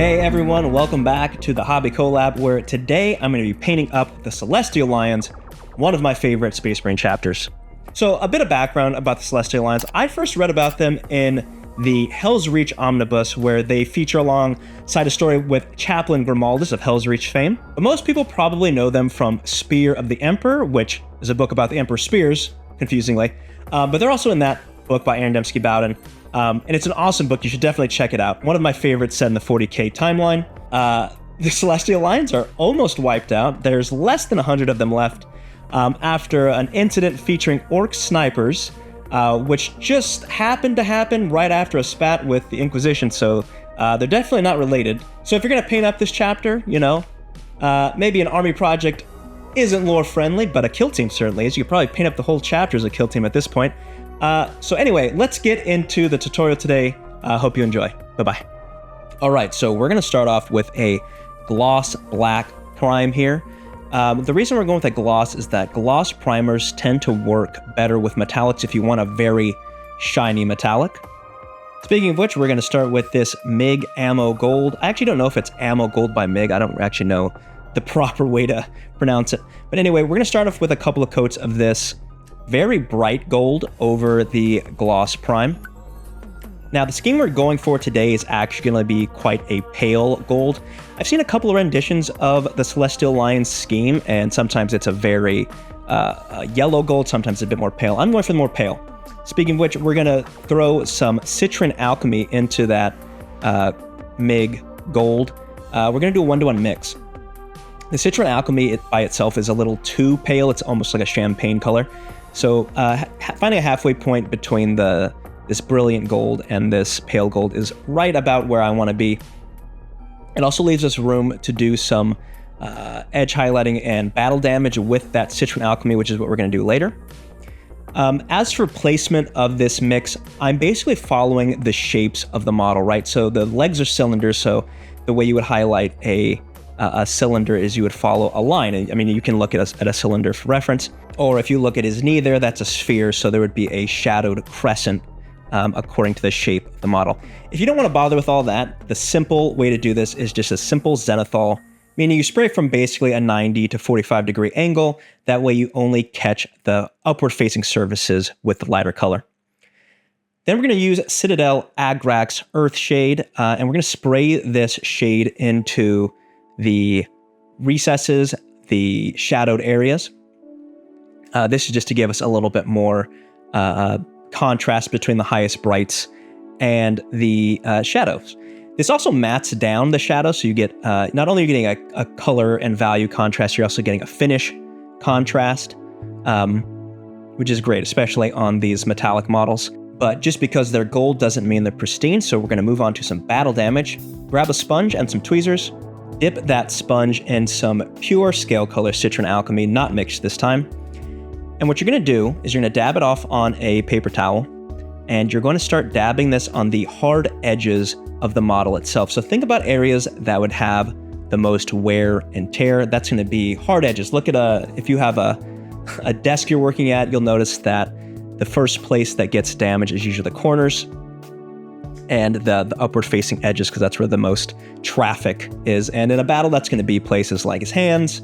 Hey everyone, welcome back to the Hobby Collab, where today I'm going to be painting up the Celestial Lions, one of my favorite Space Marine chapters. So a bit of background about the Celestial Lions. I first read about them in the Hell's Reach Omnibus, where they feature alongside a story with Chaplain Grimaldus of Hell's Reach fame. But most people probably know them from Spear of the Emperor, which is a book about the Emperor's spears, confusingly. But they're also in that book by Aaron Dembski Bowden. And it's an awesome book. You should definitely check it out. One of my favorites set in the 40K timeline. The Celestial Lions are almost wiped out. There's less than 100 of them left after an incident featuring orc snipers, which just happened to happen right after a spat with the Inquisition. So they're definitely not related. So if you're going to paint up this chapter, maybe an army project isn't lore friendly, but a kill team certainly is. You could probably paint up the whole chapter as a kill team at this point. So anyway, let's get into the tutorial today. Hope you enjoy. Bye-bye. All right, so we're going to start off with a gloss black prime here. The reason we're going with a gloss is that gloss primers tend to work better with metallics if you want a very shiny metallic. Speaking of which, we're going to start with this MIG Ammo Gold. I actually don't know if it's Ammo Gold by MIG. I don't actually know the proper way to pronounce it. But anyway, we're going to start off with a couple of coats of this very bright gold over the gloss prime. Now, the scheme we're going for today is actually going to be quite a pale gold. I've seen a couple of renditions of the Celestial Lions scheme, and sometimes it's a very yellow gold, sometimes it's a bit more pale. I'm going for the more pale. Speaking of which, we're going to throw some Citron Alchemy into that MIG gold. We're going to do a 1-to-1 mix. The Citron Alchemy by itself is a little too pale. It's almost like a champagne color. So finding a halfway point between this brilliant gold and this pale gold is right about where I want to be. It also leaves us room to do some edge highlighting and battle damage with that Citron Alchemy, which is what we're going to do later. As for placement of this mix, I'm basically following the shapes of the model, right? So the legs are cylinders, so the way you would highlight a cylinder is you would follow a line. I mean, you can look at a cylinder for reference, or if you look at his knee there, that's a sphere, so there would be a shadowed crescent according to the shape of the model. If you don't want to bother with all that, the simple way to do this is just a simple zenithal, meaning you spray from basically a 90 to 45 degree angle. That way you only catch the upward facing surfaces with the lighter color. Then we're going to use Citadel Agrax Earth Shade, and we're going to spray this shade into the recesses, the shadowed areas. This is just to give us a little bit more contrast between the highest brights and the shadows. This also mats down the shadow, so you get not only are you getting a color and value contrast, you're also getting a finish contrast, which is great, especially on these metallic models. But just because they're gold doesn't mean they're pristine, so we're going to move on to some battle damage. Grab a sponge and some tweezers. Dip that sponge in some pure scale color Citron Alchemy, not mixed this time. And what you're going to do is you're going to dab it off on a paper towel, and you're going to start dabbing this on the hard edges of the model itself. So think about areas that would have the most wear and tear. That's going to be hard edges. Look at if you have a desk you're working at, you'll notice that the first place that gets damaged is usually the corners and the upward facing edges, because that's where the most traffic is. And in a battle, that's going to be places like his hands,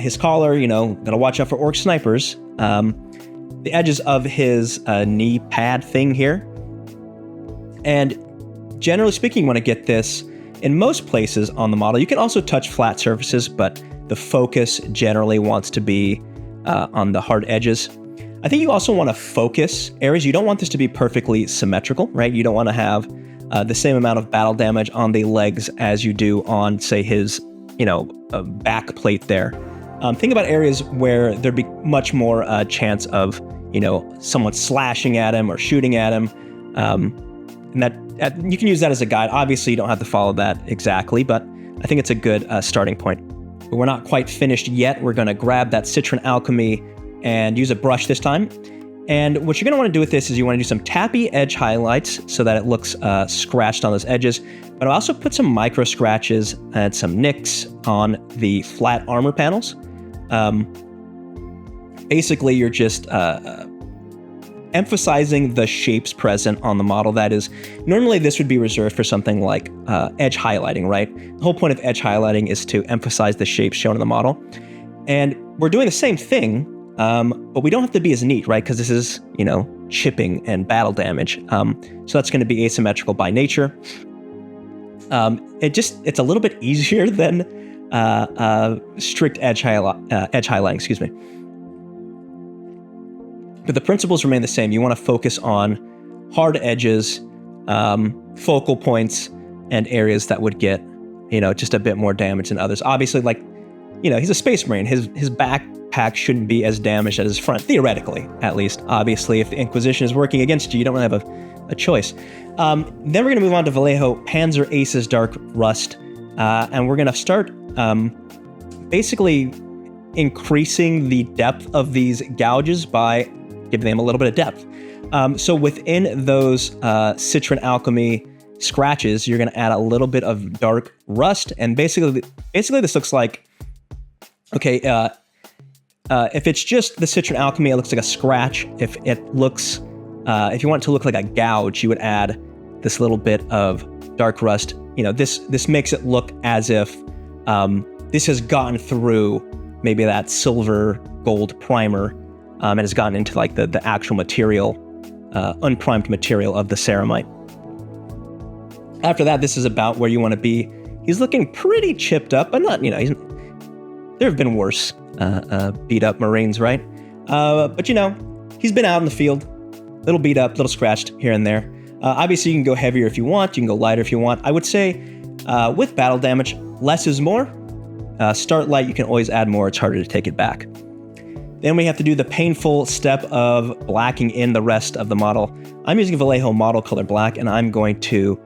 his collar, gotta watch out for orc snipers, the edges of his knee pad thing here. And generally speaking, you want to get this in most places on the model. You can also touch flat surfaces, but the focus generally wants to be on the hard edges. I think you also want to focus areas. You don't want this to be perfectly symmetrical, right? You don't want to have the same amount of battle damage on the legs as you do on, say, his, back plate there. Think about areas where there'd be much more chance of, someone slashing at him or shooting at him. And that you can use that as a guide. Obviously, you don't have to follow that exactly, but I think it's a good starting point. But we're not quite finished yet. We're going to grab that Citron Alchemy and use a brush this time. And what you're going to want to do with this is you want to do some tappy edge highlights so that it looks scratched on those edges. But I'll also put some micro scratches and some nicks on the flat armor panels. Basically, you're just emphasizing the shapes present on the model. That is, normally this would be reserved for something like edge highlighting, right? The whole point of edge highlighting is to emphasize the shapes shown in the model. And we're doing the same ththing, but we don't have to be as neat, right? Because this is, chipping and battle damage. So that's going to be asymmetrical by nature. It's a little bit easier than strict edge highlighting, excuse me. But the principles remain the same. You want to focus on hard edges, focal points, and areas that would get, just a bit more damage than others. Obviously, he's a Space Marine. His backpack shouldn't be as damaged as his front, theoretically, at least. Obviously, if the Inquisition is working against you, you don't have a choice. Then we're going to move on to Vallejo Panzer Ace's Dark Rust, and we're going to start basically increasing the depth of these gouges by giving them a little bit of depth. So within those Citron Alchemy scratches, you're going to add a little bit of Dark Rust, and basically this looks like, okay, if it's just the Citron Alchemy, it looks like a scratch. If you want it to look like a gouge, you would add this little bit of Dark Rust. This makes it look as if this has gotten through maybe that silver gold primer and has gotten into like the actual material, unprimed material of the ceramite. After that, this is about where you want to be. He's looking pretty chipped up, but not, there have been worse beat up Marines, right? But he's been out in the field, little beat up, little scratched here and there. Obviously, you can go heavier if you want. You can go lighter if you want. I would say with battle damage, less is more. Start light, you can always add more. It's harder to take it back. Then we have to do the painful step of blacking in the rest of the model. I'm using Vallejo Model Color Black, and I'm going to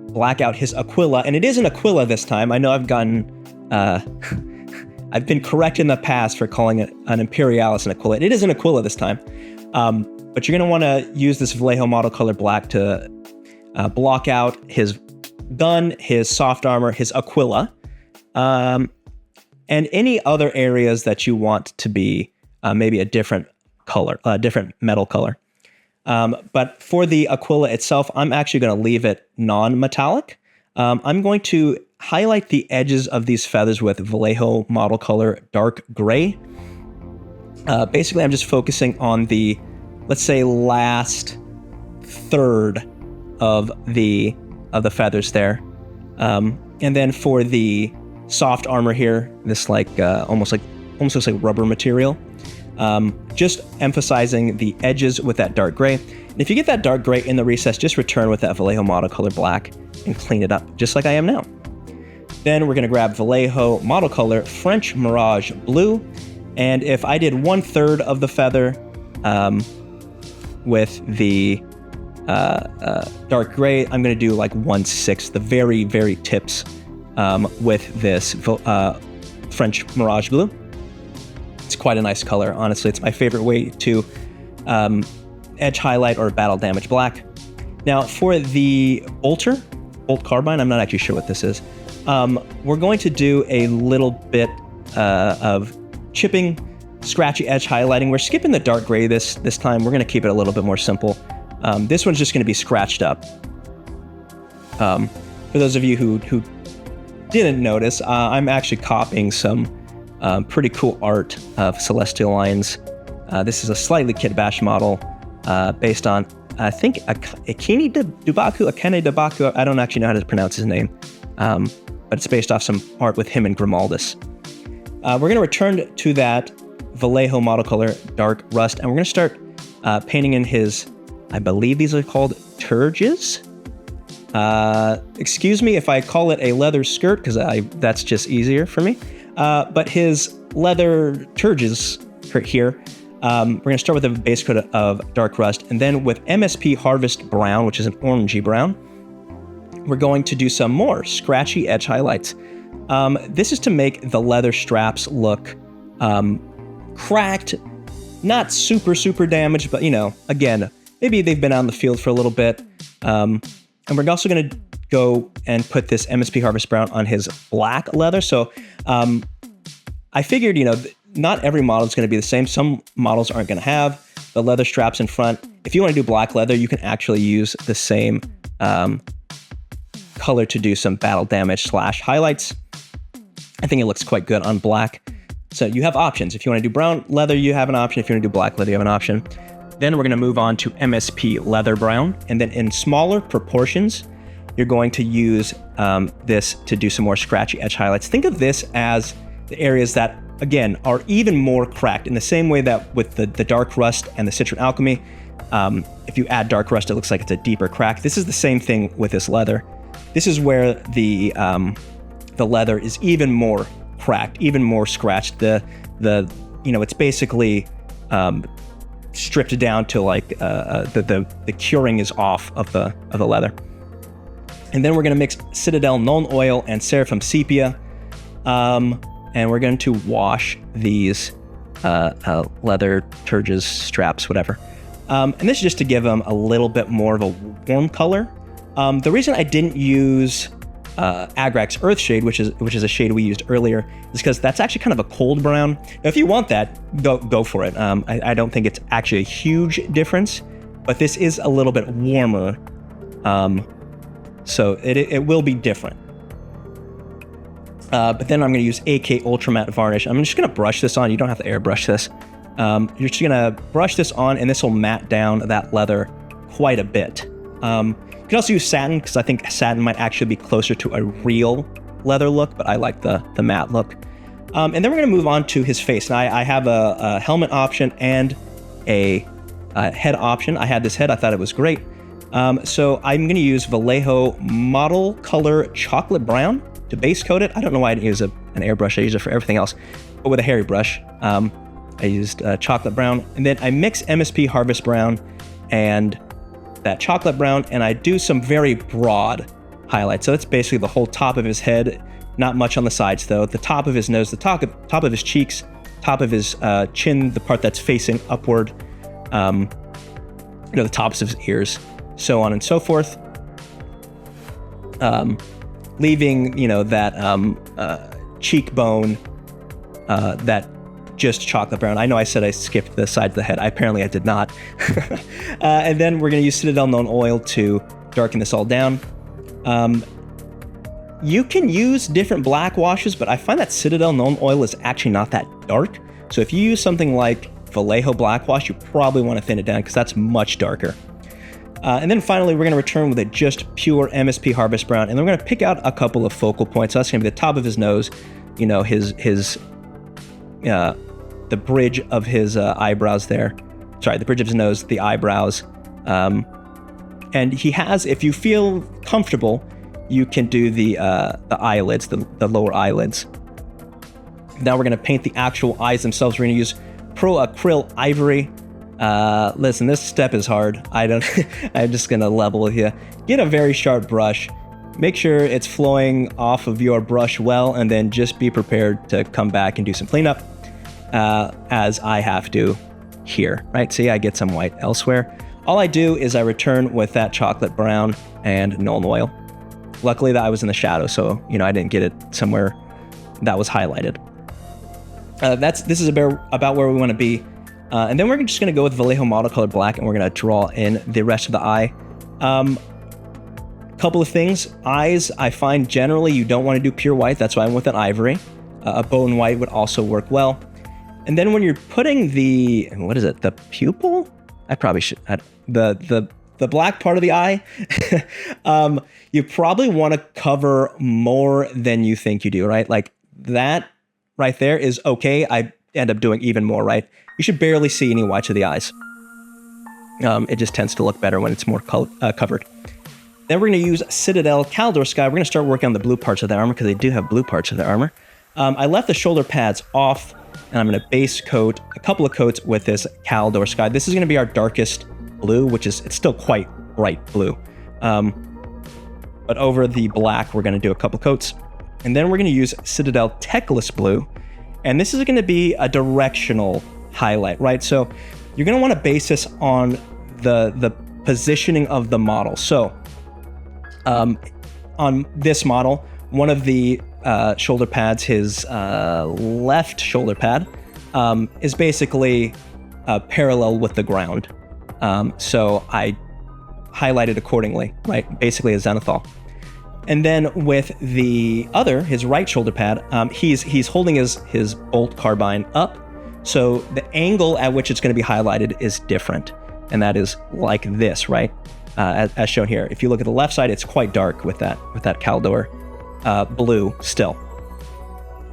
black out his Aquila. And it is an Aquila this time. I know I've gotten... I've been corrected in the past for calling it an Imperialis and Aquila. It is an Aquila this time. But you're going to want to use this Vallejo Model Color Black to block out his gun, his soft armor, his Aquila, and any other areas that you want to be maybe a different color, a different metal color. But for the Aquila itself, I'm actually going to leave it non-metallic. I'm going to highlight the edges of these feathers with Vallejo Model Color Dark Gray. Basically, I'm just focusing on the, let's say, last third of the feathers there. And then for the soft armor here, this almost looks like rubber material. Just emphasizing the edges with that dark gray. And if you get that dark gray in the recess, just return with that Vallejo Model Color Black and clean it up, just like I am now. Then we're going to grab Vallejo Model Color French Mirage Blue. And if I did 1/3 of the feather with the dark gray, I'm going to do like 1/6, the very, very tips with this French Mirage Blue. It's quite a nice color, honestly. It's my favorite way to edge highlight or battle damage black. Now for the Bolt Carbine, I'm not actually sure what this is. We're going to do a little bit of chipping, scratchy edge highlighting. We're skipping the dark gray this time. We're going to keep it a little bit more simple. This one's just going to be scratched up. For those of you who didn't notice, I'm actually copying some pretty cool art of Celestial Lions. This is a slightly kitbash model based on, I think, Akene Dubaku. I don't actually know how to pronounce his name, but it's based off some art with him and Grimaldus. We're going to return to that Vallejo Model Color Dark Rust, and we're going to start painting in his, I believe these are called turges. Excuse me if I call it a leather skirt, because that's just easier for me. But his leather turges here, we're going to start with a base coat of Dark Rust, and then with MSP Harvest Brown, which is an orangey brown, we're going to do some more scratchy edge highlights. This is to make the leather straps look cracked, not super damaged, but again, maybe they've been out in the field for a little bit. And we're also going to go and put this MSP Harvest Brown on his black leather. So I figured, not every model is going to be the same. Some models aren't going to have the leather straps in front. If you want to do black leather, you can actually use the same color to do some battle damage / highlights. I think it looks quite good on black. So you have options. If you want to do brown leather, you have an option. If you want to do black leather, you have an option. Then we're going to move on to MSP leather brown. And then in smaller proportions, you're going to use this to do some more scratchy edge highlights. Think of this as the areas that, again, are even more cracked in the same way that with the dark rust and the Citron Alchemy, if you add dark rust, it looks like it's a deeper crack. This is the same thing with this leather. This is where the leather is even more cracked, even more scratched. It's basically stripped down to like the curing is off of the leather. And then we're going to mix Citadel Nuln Oil and Seraphim Sepia, and we're going to wash these leather turges, straps, whatever. And this is just to give them a little bit more of a warm color. The reason I didn't use Agrax Earthshade, which is a shade we used earlier, is because that's actually kind of a cold brown. Now, if you want that, go for it. I don't think it's actually a huge difference, but this is a little bit warmer, so it will be different. But then I'm going to use AK Ultra Matte Varnish. I'm just going to brush this on. You don't have to airbrush this. You're just going to brush this on, and this will matte down that leather quite a bit. You can also use satin, because I think satin might actually be closer to a real leather look, but I like the matte look. And then we're going to move on to his face. Now, I have a helmet option and a head option. I had this head. I thought it was great. So I'm going to use Vallejo Model Color Chocolate Brown to base coat it. I don't know why I didn't use an airbrush. I use it for everything else. But with a hairy brush, I used chocolate brown. And then I mix MSP Harvest Brown and that chocolate brown, and I do some very broad highlights. So that's basically the whole top of his head, not much on the sides though. The top of his nose, the top of his cheeks, top of his chin, the part that's facing upward, the tops of his ears, so on and so forth. Leaving, that cheekbone, that just chocolate brown. I know I said I skipped the sides of the head. Apparently I did not. And then we're going to use Citadel Nuln Oil to darken this all down. You can use different black washes, but I find that Citadel Nuln Oil is actually not that dark. So if you use something like Vallejo Black Wash, you probably want to thin it down because that's much darker. And then finally, we're going to return with a just pure MSP Harvest Brown, and then we're going to pick out a couple of focal points. So that's going to be the top of his nose, the bridge of his eyebrows there. Sorry, the bridge of his nose, the eyebrows. And he has, if you feel comfortable, you can do the eyelids, the lower eyelids. Now we're going to paint the actual eyes themselves. We're going to use Pro Acryl Ivory. Listen, this step is hard. I'm just going to level with you. Get a very sharp brush. Make sure it's flowing off of your brush well, and then just be prepared to come back and do some cleanup, as I have to here, right? See, I get some white elsewhere. All I do is I return with that chocolate brown and Nuln Oil. Luckily that I was in the shadow, so, I didn't get it somewhere that was highlighted. This is about where we want to be. And then we're just going to go with Vallejo Model Color Black, and we're going to draw in the rest of the eye. Couple of things. Eyes, I find generally you don't want to do pure white. That's why I went with an ivory. A bone white would also work well. And then when you're putting the pupil? I probably should add the black part of the eye. You probably want to cover more than you think you do, right? Like that right there is okay. I end up doing even more, right? You should barely see any whites of the eyes. It just tends to look better when it's more covered. Then we're going to use Citadel Caldor Sky. We're going to start working on the blue parts of the armor because they do have blue parts of the armor. I left the shoulder pads off, and I'm going to base coat a couple of coats with this Caldor Sky. This is going to be our darkest blue, it's still quite bright blue. But over the black, we're going to do a couple coats. And then we're going to use Citadel Techless Blue. And this is going to be a directional highlight, right? So you're going to want to base this on the positioning of the model. So on this model, one of the shoulder pads, his left shoulder pad, is basically parallel with the ground. So I highlighted accordingly, right? Basically a zenithal. And then with the other, his right shoulder pad, he's holding his bolt carbine up. So the angle at which it's going to be highlighted is different. And that is like this, right? As shown here. If you look at the left side, it's quite dark with that Caldor blue still.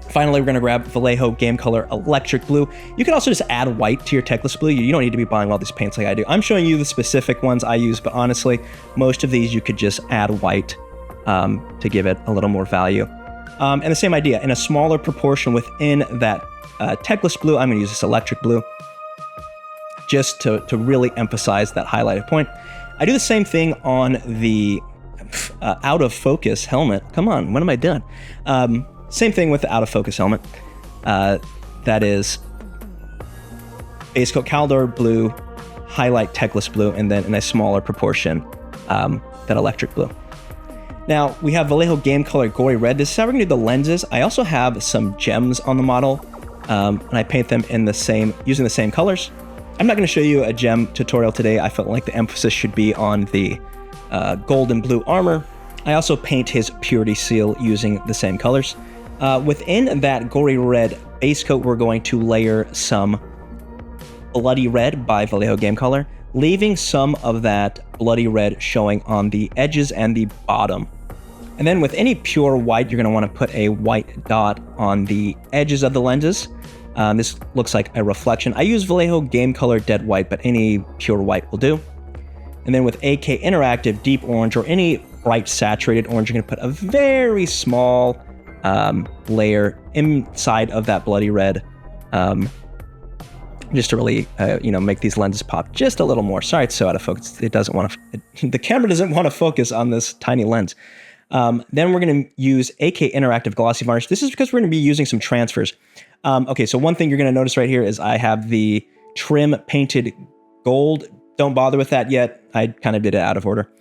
Finally, we're going to grab Vallejo Game Color Electric Blue. You can also just add white to your Techless Blue. You don't need to be buying all these paints like I do. I'm showing you the specific ones I use, but honestly, most of these you could just add white to give it a little more value. And the same idea, in a smaller proportion within that Techless Blue, I'm going to use this Electric Blue just to really emphasize that highlighted point. I do the same thing on the out of focus helmet. Come on, what am I doing? Same thing with the out of focus helmet. That is base coat Caldor blue, highlight Techless blue, and then in a smaller proportion, that electric blue. Now we have Vallejo Game Color Gory Red. This is how we're gonna do the lenses. I also have some gems on the model, and I paint them in using the same colors. I'm not gonna show you a gem tutorial today. I felt like the emphasis should be on the gold and blue armor. I also paint his purity seal using the same colors. Within that Gory Red base coat, we're going to layer some Bloody Red by Vallejo Game Color, leaving some of that Bloody Red showing on the edges and the bottom. And then with any pure white, you're going to want to put a white dot on the edges of the lenses. This looks like a reflection. I use Vallejo Game Color Dead White, but any pure white will do. And then with AK Interactive Deep Orange or any bright saturated orange, you're going to put a very small layer inside of that Bloody Red, just to really, make these lenses pop just a little more. Sorry, it's so out of focus. It doesn't want to. The camera doesn't want to focus on this tiny lens. Then we're going to use AK Interactive Glossy Varnish. This is because we're going to be using some transfers. Okay, so one thing you're going to notice right here is I have the trim painted gold. Don't bother with that yet. I kind of did it out of order.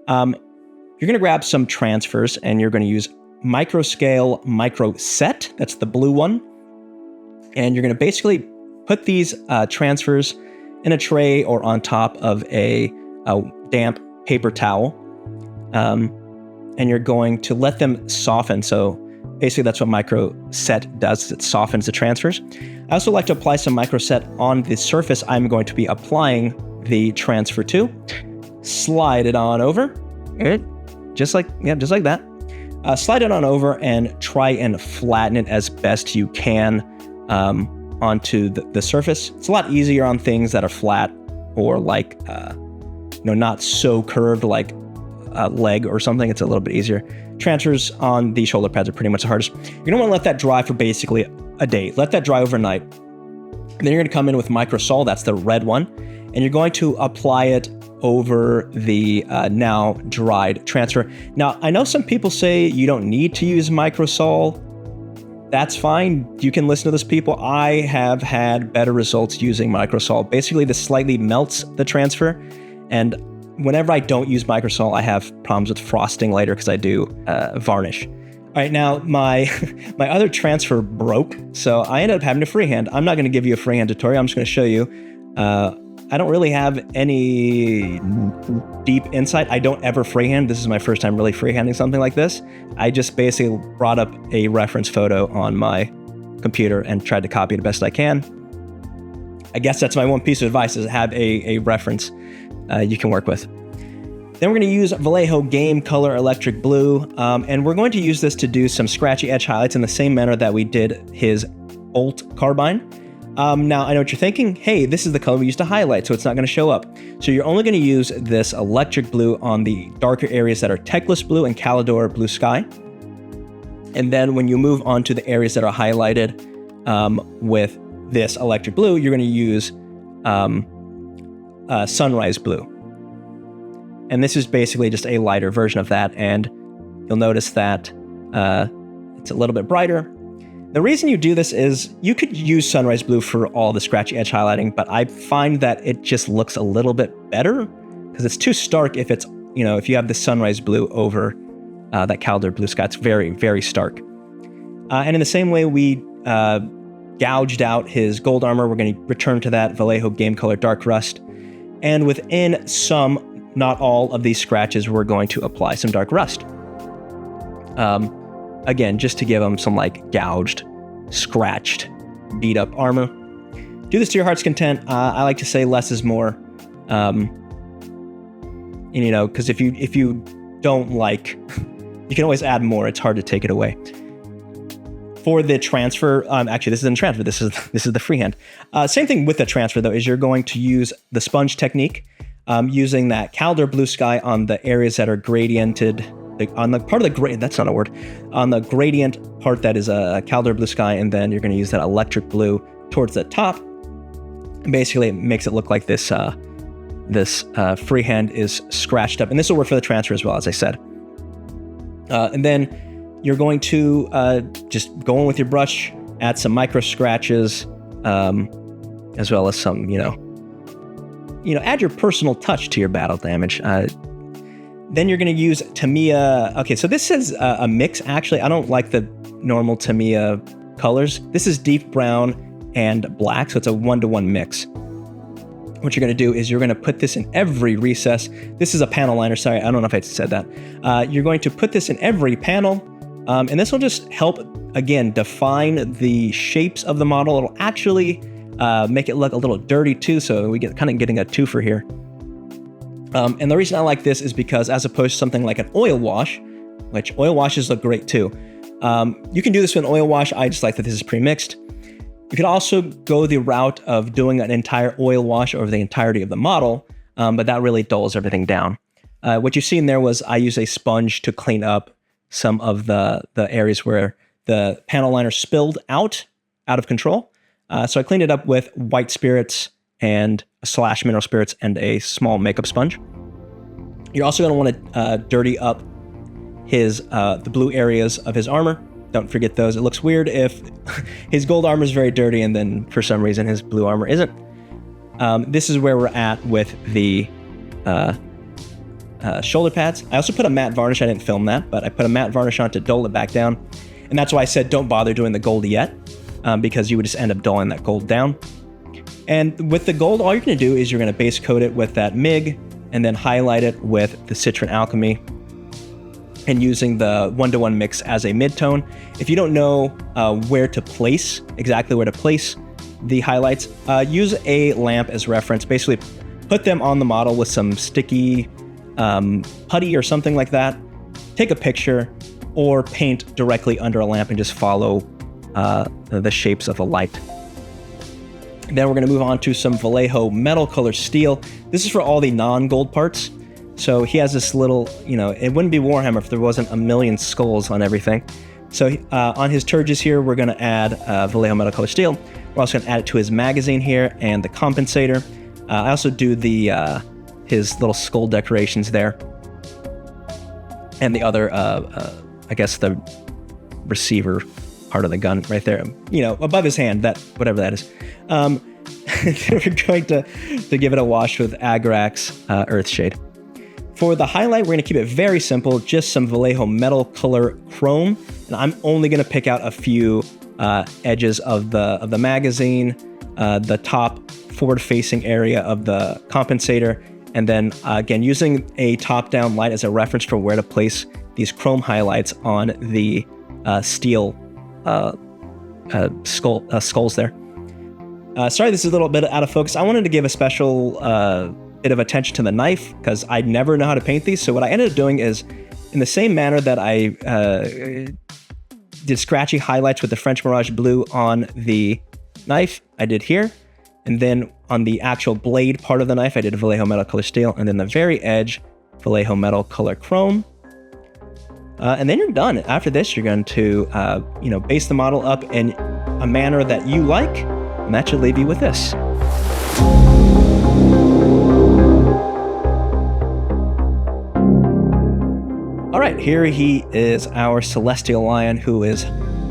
You're going to grab some transfers and you're going to use Micro Scale Micro Set. That's the blue one. And you're going to basically put these transfers in a tray or on top of a damp paper towel. And you're going to let them soften. So basically that's what Micro Set does. It softens the transfers. I also like to apply some Micro Set on the surface I'm going to be applying the transfer to. Slide it on over. Just like that. Slide it on over and try and flatten it as best you can onto the surface. It's a lot easier on things that are flat or like, not so curved like a leg or something. It's a little bit easier. Transfers on the shoulder pads are pretty much the hardest. You're gonna wanna let that dry for basically a day. Let that dry overnight. And then you're gonna come in with Micro Sol, that's the red one, and you're going to apply it over the now dried transfer. Now, I know some people say you don't need to use Micro Sol. That's fine. You can listen to those people. I have had better results using Micro Sol. Basically, this slightly melts the transfer, and whenever I don't use Micro Sol, I have problems with frosting later because I do varnish. All right, now my other transfer broke, so I ended up having to freehand. I'm not going to give you a freehand tutorial. I'm just going to show you. I don't really have any deep insight. I don't ever freehand. This is my first time really freehanding something like this. I just basically brought up a reference photo on my computer and tried to copy it the best I can. I guess that's my one piece of advice, is have a reference you can work with. Then we're going to use Vallejo Game Color Electric Blue, and we're going to use this to do some scratchy edge highlights in the same manner that we did his Bolt Carbine. Now, I know what you're thinking. Hey, this is the color we used to highlight, so it's not going to show up. So you're only going to use this electric blue on the darker areas that are Techless Blue and Caldor Blue Sky. And then when you move on to the areas that are highlighted with this electric blue, you're going to use Sunrise Blue. And this is basically just a lighter version of that. And you'll notice that it's a little bit brighter. The reason you do this is you could use Sunrise Blue for all the scratchy edge highlighting, but I find that it just looks a little bit better because it's too stark if it's, if you have the Sunrise Blue over that Caldor Blue Sky. It's very, very stark. And in the same way we gouged out his gold armor. We're going to return to that Vallejo game color dark rust. And within some, not all of these scratches, we're going to apply some dark rust. Again, just to give them some like gouged, scratched, beat up armor. Do this to your heart's content. I like to say less is more. And, you know, because if you don't like, you can always add more. It's hard to take it away. For the transfer, actually, this isn't transfer. This is the freehand. Same thing with the transfer though. Is you're going to use the sponge technique, using that Calder blue sky on the areas that are gradiented. On the part of the gradient, that's not a word. On the gradient part that is a Calder blue sky, and then you're going to use that electric blue towards the top. And basically, it makes it look like this freehand is scratched up, and this will work for the transfer as well, as I said. And then you're going to just go in with your brush, add some micro scratches, as well as some, add your personal touch to your battle damage. Then you're going to use Tamiya. Okay, so this is a mix, actually. I don't like the normal Tamiya colors. This is deep brown and black, so it's a 1-to-1 mix. What you're going to do is you're going to put this in every recess. This is a panel liner. Sorry, I don't know if I said that. You're going to put this in every panel, and this will just help, again, define the shapes of the model. It'll actually make it look a little dirty too, so we get kind of getting a twofer here. And the reason I like this is because as opposed to something like an oil wash, which oil washes look great too, you can do this with an oil wash. I just like that this is pre-mixed. You could also go the route of doing an entire oil wash over the entirety of the model, but that really dulls everything down. What you've seen there was I use a sponge to clean up some of the areas where the panel liner spilled out of control. So I cleaned it up with white spirits and / mineral spirits and a small makeup sponge. You're also going to want to dirty up the blue areas of his armor. Don't forget those. It looks weird if his gold armor is very dirty and then for some reason his blue armor isn't. This is where we're at with the shoulder pads. I also put a matte varnish. I didn't film that, but I put a matte varnish on to dull it back down. And that's why I said don't bother doing the gold yet, because you would just end up dulling that gold down. And with the gold, all you're going to do is you're going to base coat it with that MIG and then highlight it with the Citron Alchemy and using the 1-to-1 mix as a mid-tone. If you don't know exactly where to place the highlights, use a lamp as reference. Basically, put them on the model with some sticky putty or something like that. Take a picture or paint directly under a lamp and just follow the shapes of the light. Then we're going to move on to some Vallejo metal color steel. This is for all the non-gold parts. So he has this little, it wouldn't be Warhammer if there wasn't a million skulls on everything. So on his turges here, we're going to add Vallejo metal color steel. We're also going to add it to his magazine here and the compensator. I also do his little skull decorations there. And the other, I guess the receiver part of the gun right there, above his hand, whatever that is. We're going to give it a wash with Agrax Earthshade. For the highlight, we're going to keep it very simple, just some Vallejo metal color chrome, and I'm only going to pick out a few edges of the magazine, the top forward-facing area of the compensator, and then again using a top-down light as a reference for where to place these chrome highlights on the steel skulls there. Sorry, this is a little bit out of focus. I wanted to give a special bit of attention to the knife because I never know how to paint these. So what I ended up doing is, in the same manner that I did scratchy highlights with the French Mirage Blue on the knife, I did here. And then on the actual blade part of the knife, I did Vallejo metal color steel. And then the very edge, Vallejo metal color chrome. And then you're done. After this, you're going to, base the model up in a manner that you like. And that should leave you with this. All right, here he is, our Celestial Lion, who is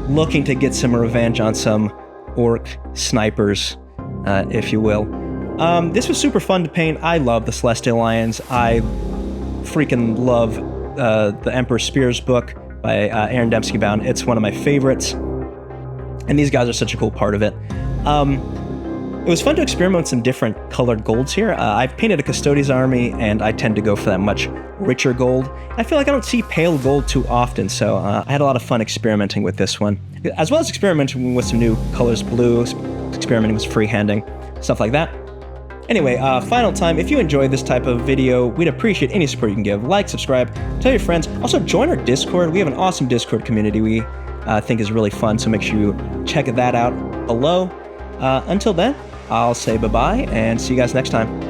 looking to get some revenge on some orc snipers, if you will. This was super fun to paint. I love the Celestial Lions. I freaking love the Emperor Spears book by Aaron Dembski Bound. It's one of my favorites. and these guys are such a cool part of it. It was fun to experiment with some different colored golds here. I've painted a Custodes army, and I tend to go for that much richer gold. I feel like I don't see pale gold too often, so I had a lot of fun experimenting with this one, as well as experimenting with some new colors, blue, experimenting with freehanding, stuff like that. Anyway, final time, if you enjoyed this type of video, we'd appreciate any support you can give. Like, subscribe, tell your friends. Also, join our Discord. We have an awesome Discord community we think is really fun, so make sure you check that out below. Until then, I'll say bye-bye and see you guys next time.